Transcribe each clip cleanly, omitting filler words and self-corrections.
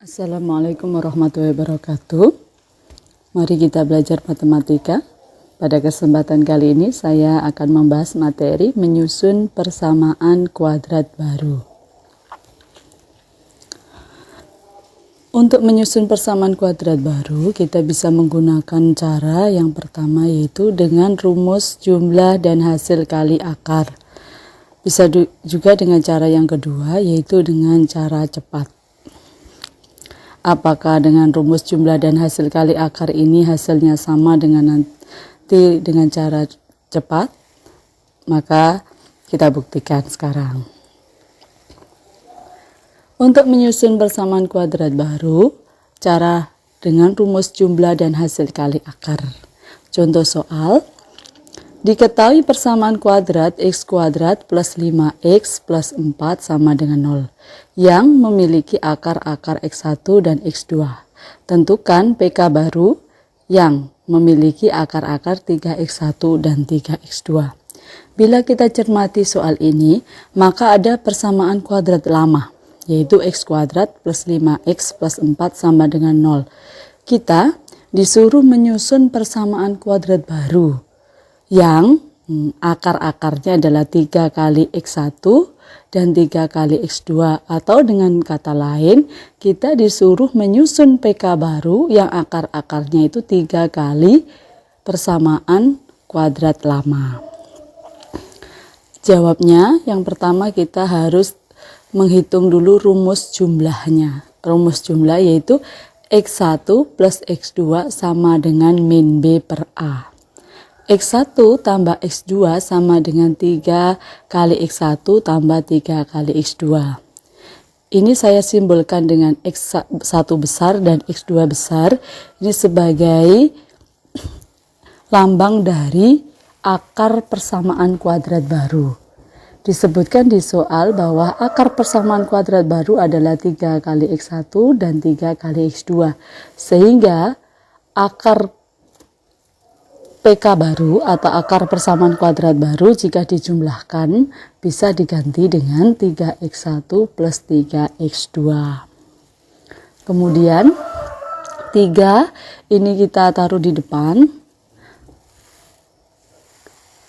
Assalamualaikum warahmatullahi wabarakatuh. Mari kita belajar matematika. Pada kesempatan kali ini saya akan membahas materi menyusun persamaan kuadrat baru. Untuk menyusun persamaan kuadrat baru, kita bisa menggunakan cara yang pertama, yaitu dengan rumus jumlah dan hasil kali akar. Bisa juga dengan cara yang kedua, yaitu dengan cara cepat. Apakah dengan rumus jumlah dan hasil kali akar ini hasilnya sama dengan nanti dengan cara cepat? Maka kita buktikan sekarang. Untuk menyusun persamaan kuadrat baru, cara dengan rumus jumlah dan hasil kali akar. Contoh soal, diketahui persamaan kuadrat x kuadrat plus 5x plus 4 sama dengan 0 yang memiliki akar-akar x1 dan x2. Tentukan PK baru yang memiliki akar-akar 3x1 dan 3x2. Bila kita cermati soal ini, maka ada persamaan kuadrat lama, yaitu x kuadrat plus 5x plus 4 sama dengan 0. Kita disuruh menyusun persamaan kuadrat baru yang akar-akarnya adalah 3 kali x1 dan 3 kali x2, atau dengan kata lain kita disuruh menyusun PK baru yang akar-akarnya itu 3 kali persamaan kuadrat lama. Jawabnya yang pertama kita harus menghitung dulu rumus jumlahnya. Rumus jumlah yaitu x1 plus x2 sama dengan min B per A. X1 tambah X2 sama dengan 3 kali X1 tambah 3 kali X2. Ini saya simbolkan dengan X1 besar dan X2 besar. Ini sebagai lambang dari akar persamaan kuadrat baru. Disebutkan di soal bahwa akar persamaan kuadrat baru adalah 3 kali X1 dan 3 kali X2. Sehingga akar PK baru atau akar persamaan kuadrat baru jika dijumlahkan bisa diganti dengan 3x1 plus 3x2. Kemudian 3 ini kita taruh di depan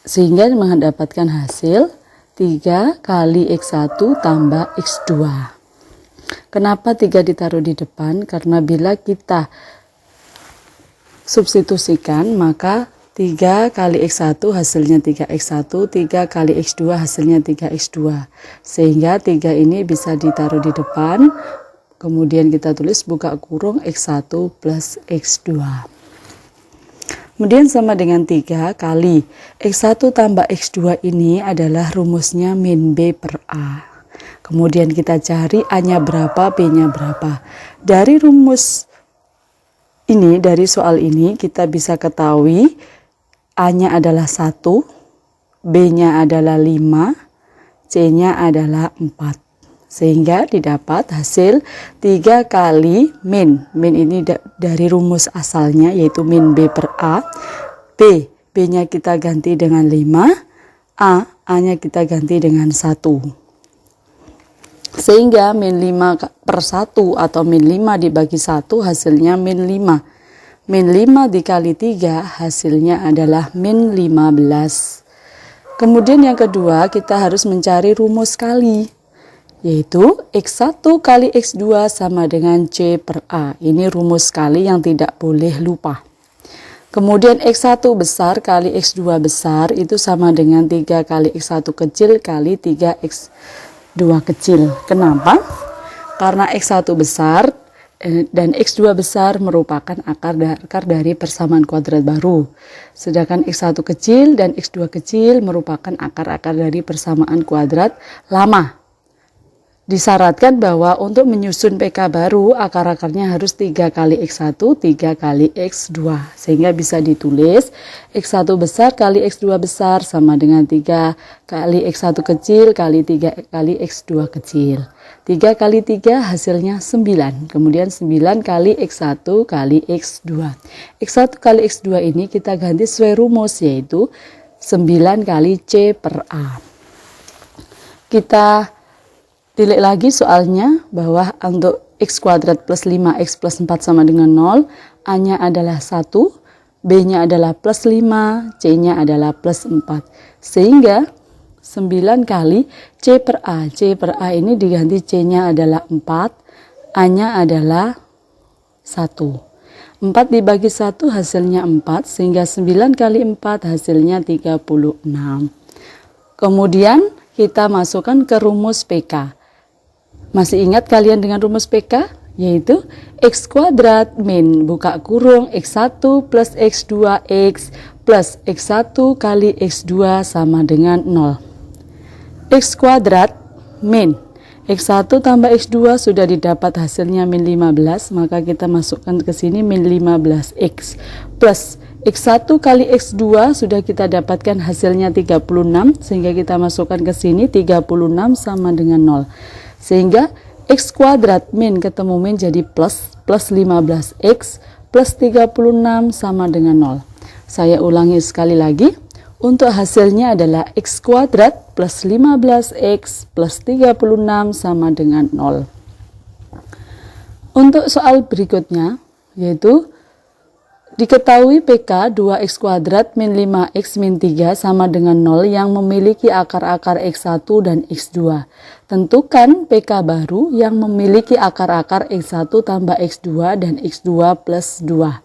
sehingga mendapatkan hasil 3 kali x1 tambah x2. Kenapa 3 ditaruh di depan? Karena bila kita substitusikan maka 3 kali X1 hasilnya 3X1, 3 kali X2 hasilnya 3X2. Sehingga 3 ini bisa ditaruh di depan, kemudian kita tulis buka kurung X1 plus X2. Kemudian sama dengan 3 kali X1 tambah X2 ini adalah rumusnya min B per A. Kemudian kita cari A-nya berapa, B-nya berapa. Dari rumus ini, dari soal ini kita bisa ketahui A-nya adalah 1, B-nya adalah 5, C-nya adalah 4. Sehingga didapat hasil 3 kali min. Min ini dari rumus asalnya yaitu min B per A. B, B-nya kita ganti dengan 5, A-nya kita ganti dengan 1. Sehingga min 5 per 1 atau min 5 dibagi 1 hasilnya min 5. Min 5 dikali 3 hasilnya adalah min 15. Kemudian yang kedua kita harus mencari rumus kali, yaitu X1 kali X2 sama dengan C per A. Ini rumus kali yang tidak boleh lupa. Kemudian X1 besar kali X2 besar itu sama dengan 3 kali X1 kecil kali 3X2 kecil. Kenapa? Karena X1 besar dan X2 besar merupakan akar dari persamaan kuadrat baru. Sedangkan X1 kecil dan X2 kecil merupakan akar-akar dari persamaan kuadrat lama. Disyaratkan bahwa untuk menyusun PK baru akar-akarnya harus 3 kali X1, 3 kali X2. Sehingga bisa ditulis X1 besar kali X2 besar sama dengan 3 kali X1 kecil kali 3 kali X2 kecil. 3 kali 3 hasilnya 9. Kemudian 9 kali X1 kali X2. X1 kali X2 ini kita ganti sesuai rumus yaitu 9 kali C per A. Kita tilik lagi soalnya bahwa untuk X kuadrat plus 5X plus 4 sama dengan 0. A-nya adalah 1, B-nya adalah plus 5, C-nya adalah plus 4. Sehingga 9 kali C per A. C per A ini diganti C-nya adalah 4, A-nya adalah 1. 4 dibagi 1 hasilnya 4, sehingga 9 kali 4 hasilnya 36. Kemudian kita masukkan ke rumus PK. Masih ingat kalian dengan rumus PK? Yaitu X kuadrat min buka kurung X1 plus X2X plus X1 kali X2 sama dengan 0. X kuadrat min X1 tambah X2 sudah didapat hasilnya min 15, maka kita masukkan ke sini min 15X plus X1 kali X2 sudah kita dapatkan hasilnya 36, sehingga kita masukkan ke sini 36 sama dengan 0. Sehingga X kuadrat min ketemu min jadi plus 15X plus 36 sama dengan 0. Saya ulangi sekali lagi. Untuk hasilnya adalah X kuadrat plus 15X plus 36 sama dengan 0. Untuk soal berikutnya, yaitu diketahui PK 2X kuadrat min 5X min 3 sama dengan 0 yang memiliki akar-akar X1 dan X2. Tentukan PK baru yang memiliki akar-akar X1 tambah X2 dan X2 plus 2.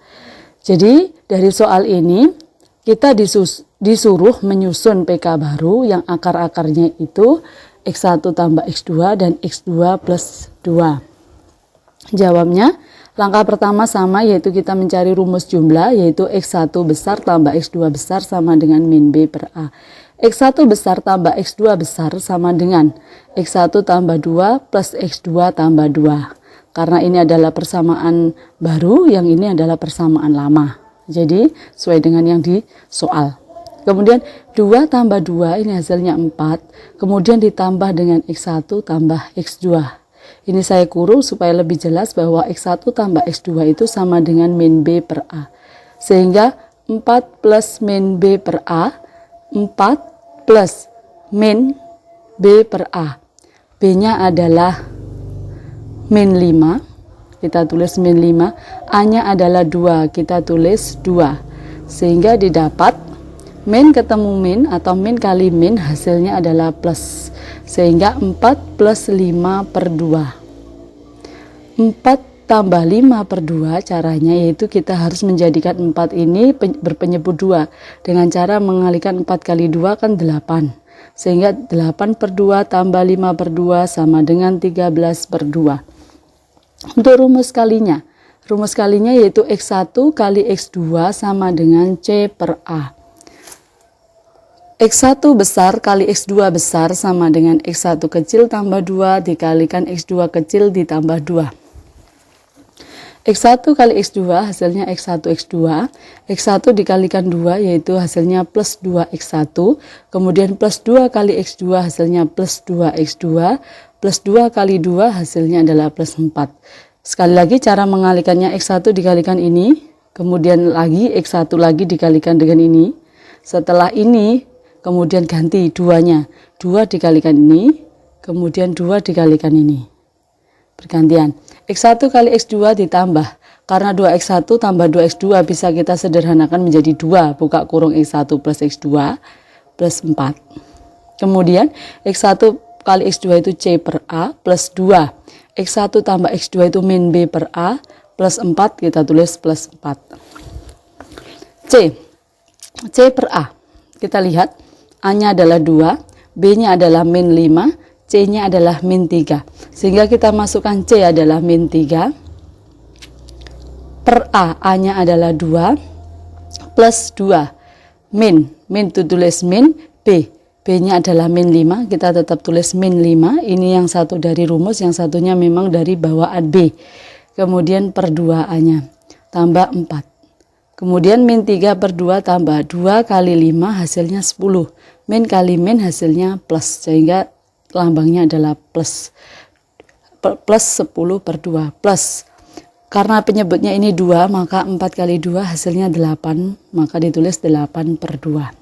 Jadi dari soal ini kita disuruh menyusun PK baru yang akar-akarnya itu X1 tambah X2 dan X2 plus 2. Jawabnya, langkah pertama sama, yaitu kita mencari rumus jumlah, yaitu X1 besar tambah X2 besar sama dengan min B per A. X1 besar tambah X2 besar sama dengan X1 tambah 2 plus X2 tambah 2. Karena ini adalah persamaan baru, yang ini adalah persamaan lama. Jadi sesuai dengan yang di soal. Kemudian 2 tambah 2 ini hasilnya 4. Kemudian ditambah dengan X1 tambah X2. Ini saya kurung supaya lebih jelas bahwa X1 tambah X2 itu sama dengan min B per A. Sehingga 4 plus min B per A, 4 plus min B per A. B-nya adalah min 5. Kita tulis min 5, A-nya adalah 2, kita tulis 2. Sehingga didapat min ketemu min atau min kali min hasilnya adalah plus. Sehingga 4 plus 5 per 2. 4 tambah 5 per 2 caranya yaitu kita harus menjadikan 4 ini berpenyebut 2. Dengan cara mengalihkan 4 kali 2 kan 8. Sehingga 8 per 2 tambah 5 per 2 sama dengan 13 per 2. Untuk rumus kalinya yaitu X1 kali X2 sama dengan C per A. X1 besar kali X2 besar sama dengan X1 kecil tambah 2 dikalikan X2 kecil ditambah 2. X1 kali X2 hasilnya X1 X2. X1 dikalikan 2 yaitu hasilnya plus 2X1. Kemudian plus 2 kali X2 hasilnya plus 2X2. Plus 2 kali 2 hasilnya adalah plus 4. Sekali lagi cara mengalihkannya X1 dikalikan ini, kemudian lagi X1 lagi dikalikan dengan ini. Setelah ini, kemudian ganti 2-nya. 2 dikalikan ini, kemudian 2 dikalikan ini. Bergantian. X1 kali X2 ditambah. Karena 2X1 tambah 2X2 bisa kita sederhanakan menjadi 2. Buka kurung X1 plus X2 plus 4. Kemudian X1 kali X2 itu C per A plus 2. X1 tambah X2 itu min B per A plus 4, kita tulis plus 4. C per A. Kita lihat A-nya adalah 2, B-nya adalah min 5, C-nya adalah min 3. Sehingga kita masukkan C adalah min 3 per A. A-nya adalah 2 plus 2 min itu tulis min B. B-nya adalah min 5, kita tetap tulis min 5. Ini yang satu dari rumus, yang satunya memang dari bawaan B. Kemudian per 2A-nya, tambah 4. Kemudian min 3 per 2 tambah 2 kali 5 hasilnya 10. Min kali min hasilnya plus, sehingga lambangnya adalah plus. Plus 10 per 2, plus. Karena penyebutnya ini 2, maka 4 kali 2 hasilnya 8, maka ditulis 8 per 2.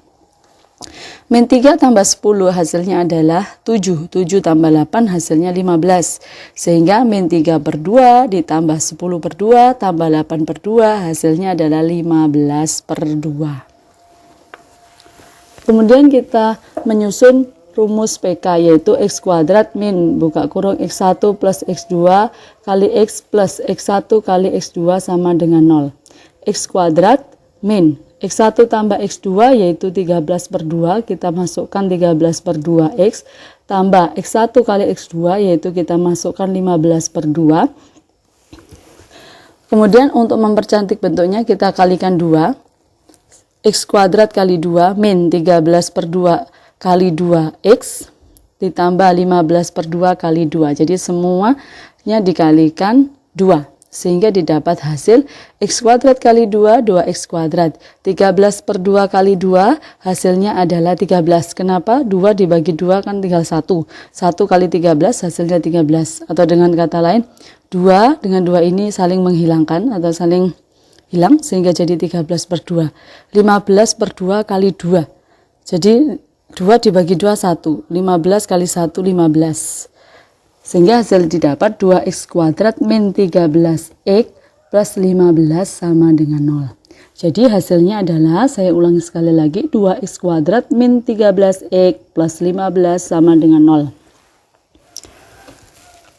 Min 3 tambah 10 hasilnya adalah 7. 7 tambah 8 hasilnya 15. Sehingga min 3 per 2 ditambah 10 per 2 tambah 8 per 2 hasilnya adalah 15 per 2. Kemudian kita menyusun rumus PK yaitu X kuadrat min buka kurung X1 plus X2 kali X plus X1 kali X2 sama dengan 0. X kuadrat min X1 tambah X2 yaitu 13 per 2, kita masukkan 13 per 2X, tambah X1 kali X2 yaitu kita masukkan 15 per 2. Kemudian untuk mempercantik bentuknya kita kalikan 2, X kuadrat kali 2 min 13 per 2 kali 2X ditambah 15 per 2 kali 2. Jadi semuanya dikalikan 2. Sehingga didapat hasil X kuadrat kali 2, 2X kuadrat. 13 per 2 kali 2 hasilnya adalah 13. Kenapa? 2 dibagi 2 kan tinggal 1. 1 kali 13 hasilnya 13. Atau dengan kata lain, 2 dengan 2 ini saling menghilangkan atau saling hilang sehingga jadi 13 per 2. 15 per 2 kali 2. Jadi 2 dibagi 2, 1. 15 kali 1, 15. Sehingga hasil didapat 2X kuadrat min 13X plus 15 sama dengan 0. Jadi hasilnya adalah, saya ulangi sekali lagi, 2X kuadrat min 13X plus 15 sama dengan 0.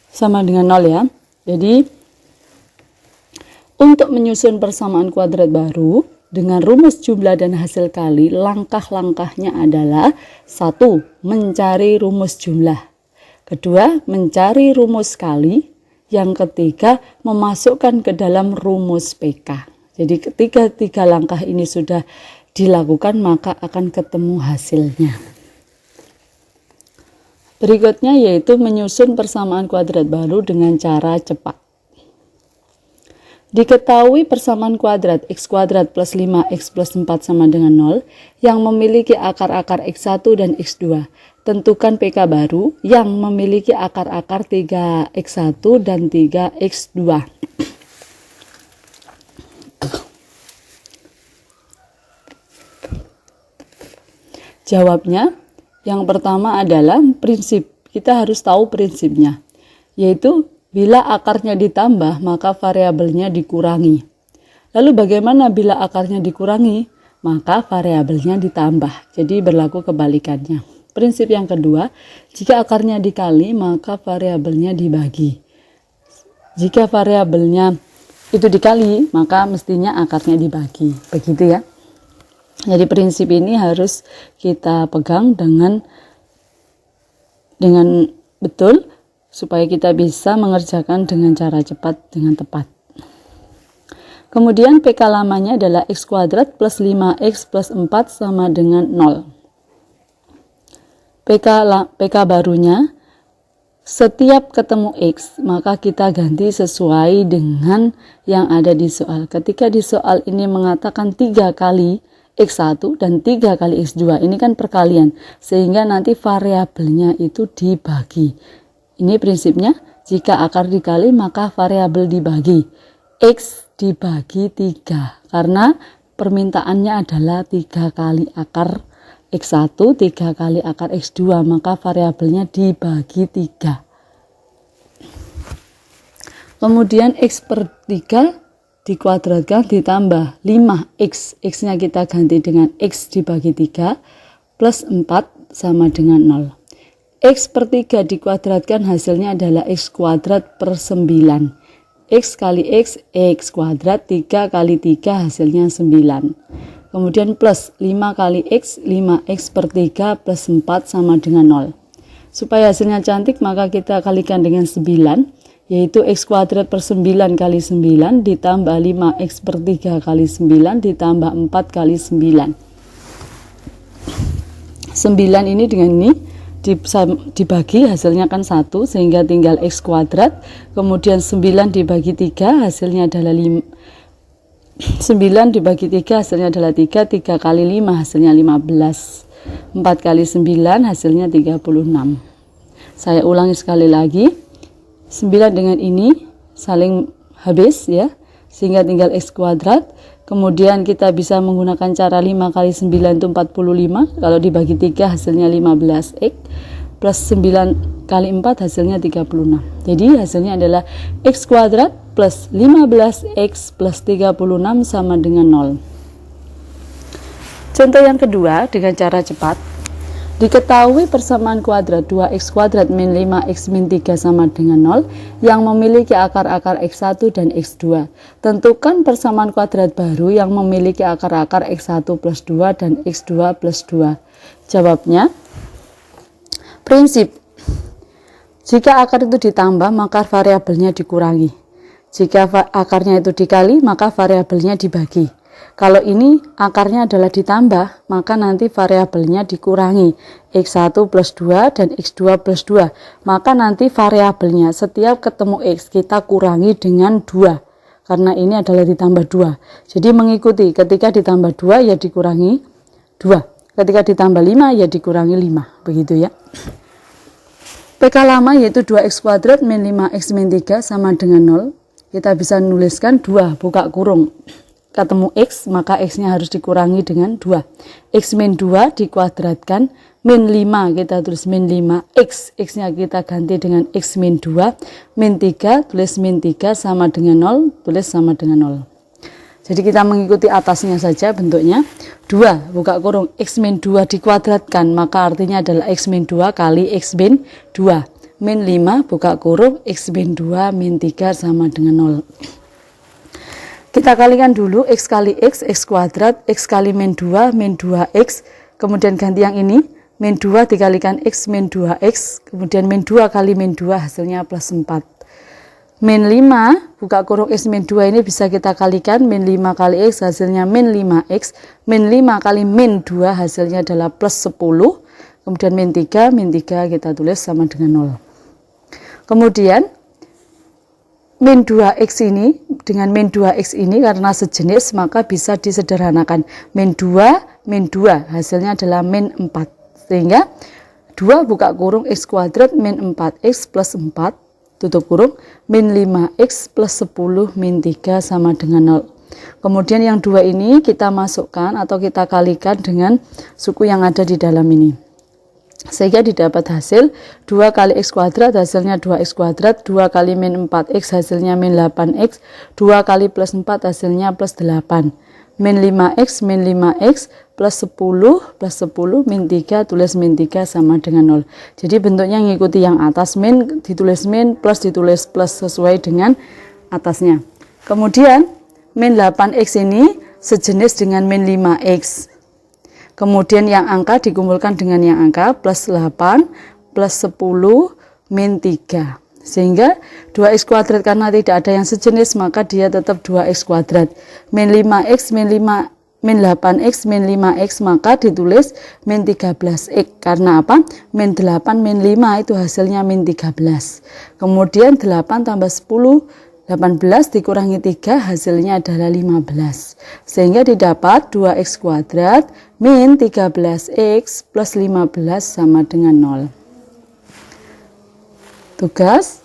Sama dengan 0 ya. Jadi untuk menyusun persamaan kuadrat baru dengan rumus jumlah dan hasil kali, langkah-langkahnya adalah 1. Mencari rumus jumlah. Kedua, mencari rumus kali. Yang ketiga, memasukkan ke dalam rumus PK. Jadi ketika 3 langkah ini sudah dilakukan, maka akan ketemu hasilnya. Berikutnya yaitu menyusun persamaan kuadrat baru dengan cara cepat. Diketahui persamaan kuadrat X kuadrat plus 5X plus 4 sama dengan 0 yang memiliki akar-akar X1 dan X2. Tentukan PK baru yang memiliki akar-akar 3X1 dan 3X2. Jawabnya, yang pertama adalah prinsip. Kita harus tahu prinsipnya, yaitu bila akarnya ditambah, maka variabelnya dikurangi. Lalu bagaimana bila akarnya dikurangi? Maka variabelnya ditambah. Jadi berlaku kebalikannya. Prinsip yang kedua, jika akarnya dikali, maka variabelnya dibagi. Jika variabelnya itu dikali, maka mestinya akarnya dibagi. Begitu ya. Jadi prinsip ini harus kita pegang dengan betul, supaya kita bisa mengerjakan dengan cara cepat, dengan tepat. Kemudian PK lamanya adalah X kuadrat plus 5X plus 4 sama dengan 0. PK barunya, setiap ketemu X, maka kita ganti sesuai dengan yang ada di soal. Ketika di soal ini mengatakan 3 kali X1 dan 3 kali X2, ini kan perkalian, sehingga nanti variabelnya itu dibagi. Ini prinsipnya, jika akar dikali maka variabel dibagi. X dibagi 3, karena permintaannya adalah 3 kali akar X1, 3 kali akar X2, maka variabelnya dibagi 3. Kemudian X per 3 dikuadratkan ditambah 5X. X-nya kita ganti dengan X dibagi 3 plus 4 sama dengan 0. X per 3 dikuadratkan hasilnya adalah X kuadrat per 9. X kali X kuadrat, 3 kali 3 hasilnya 9. Kemudian plus 5 kali X, 5X per 3 plus 4 sama dengan 0. Supaya hasilnya cantik maka kita kalikan dengan 9, yaitu X kuadrat per 9 kali 9 ditambah 5X per 3 kali 9 ditambah 4 kali 9. 9 ini dengan ini dibagi, hasilnya kan 1, sehingga tinggal X kuadrat. Kemudian 9 dibagi 3 hasilnya adalah 5. 9 dibagi 3 hasilnya adalah 3. 3 kali 5 hasilnya 15. 4 kali 9 hasilnya 36. Saya ulangi sekali lagi. 9 dengan ini saling habis ya. sehingga tinggal X kuadrat. Kemudian kita bisa menggunakan cara 5 kali 9 itu 45, kalau dibagi 3 hasilnya 15X, plus 9 kali 4 hasilnya 36. Jadi hasilnya adalah X kuadrat plus 15X plus 36 sama dengan 0. Contoh yang kedua dengan cara cepat. Diketahui persamaan kuadrat 2x kuadrat min 5x min 3 sama dengan 0 yang memiliki akar-akar x1 dan x2. Tentukan persamaan kuadrat baru yang memiliki akar-akar x1 plus 2 dan x2 plus 2. Jawabnya, prinsip. Jika akar itu ditambah, maka variabelnya dikurangi. Jika akarnya itu dikali, maka variabelnya dibagi. Kalau ini akarnya adalah ditambah, maka nanti variabelnya dikurangi. X1 plus 2 dan X2 plus 2. Maka nanti variabelnya setiap ketemu X kita kurangi dengan 2. Karena ini adalah ditambah 2. Jadi mengikuti, ketika ditambah 2 ya dikurangi 2. Ketika ditambah 5 ya dikurangi 5. Begitu ya. PK lama yaitu 2x kuadrat min 5x min 3 sama dengan 0. Kita bisa menuliskan 2 buka kurung. Ketemu X, maka X-nya harus dikurangi dengan 2. X min 2 dikuadratkan, min 5 kita tulis min 5X. X-nya kita ganti dengan X min 2. Min 3, tulis min 3 sama dengan 0, tulis sama dengan 0. Jadi kita mengikuti atasnya saja bentuknya. 2, buka kurung, X min 2 dikuadratkan, maka artinya adalah X min 2 kali X min 2. Min 5, buka kurung, X min 2 min 3 sama dengan 0. Kita kalikan dulu X kali X, X kuadrat, X kali min 2, min 2X, kemudian ganti yang ini, min 2 dikalikan X min 2X, kemudian min 2 kali min 2 hasilnya plus 4. Min 5, buka kurung X min 2 ini bisa kita kalikan, min 5 kali X hasilnya min 5X, min 5 kali min 2 hasilnya adalah plus 10, kemudian min 3 kita tulis sama dengan 0. Kemudian, min 2x ini dengan min 2x ini karena sejenis maka bisa disederhanakan. Min 2 hasilnya adalah min 4. Sehingga 2 buka kurung x kuadrat min 4x plus 4 tutup kurung min 5x plus 10 min 3 sama dengan 0. Kemudian yang 2 ini kita masukkan atau kita kalikan dengan suku yang ada di dalam ini. Sehingga didapat hasil 2 kali x kuadrat hasilnya 2x kuadrat, 2 kali min 4x hasilnya min 8x, 2 kali plus 4 hasilnya plus 8. Min 5x plus 10 min 3 tulis min 3 sama dengan 0. Jadi bentuknya ngikuti yang atas, min ditulis min plus ditulis plus sesuai dengan atasnya. Kemudian min 8x ini sejenis dengan min 5x. Kemudian yang angka dikumpulkan dengan yang angka plus 8 plus 10 min 3. Sehingga 2x kuadrat karena tidak ada yang sejenis maka dia tetap 2x kuadrat. Min 5x min 8x min 5x maka ditulis min 13x. Karena apa? Min 8 min 5 itu hasilnya min 13. Kemudian 8 tambah 10 18 dikurangi 3 hasilnya adalah 15. Sehingga didapat 2x kuadrat min 13x plus 15 sama dengan 0. Tugas,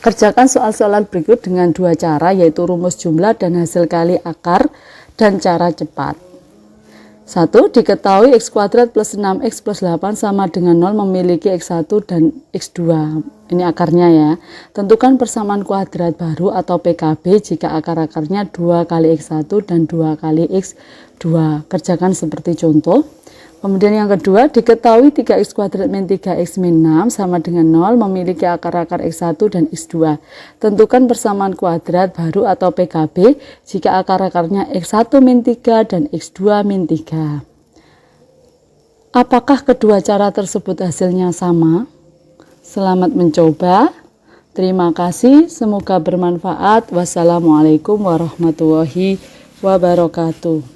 kerjakan soal-soal berikut dengan 2 cara yaitu rumus jumlah dan hasil kali akar dan cara cepat. 1. Diketahui x kuadrat plus 6x plus 8 sama dengan 0 memiliki x1 dan x2. Ini akarnya ya. Tentukan persamaan kuadrat baru atau PKB jika akar-akarnya 2 kali x1 dan 2 kali x2. Kerjakan seperti contoh. Kemudian yang kedua, diketahui 3x kuadrat min 3x min 6 sama dengan 0 memiliki akar-akar x1 dan x2. Tentukan persamaan kuadrat baru atau PKB jika akar-akarnya x1 min 3 dan x2 min 3. Apakah kedua cara tersebut hasilnya sama? Selamat mencoba. Terima kasih, semoga bermanfaat. Wassalamualaikum warahmatullahi wabarakatuh.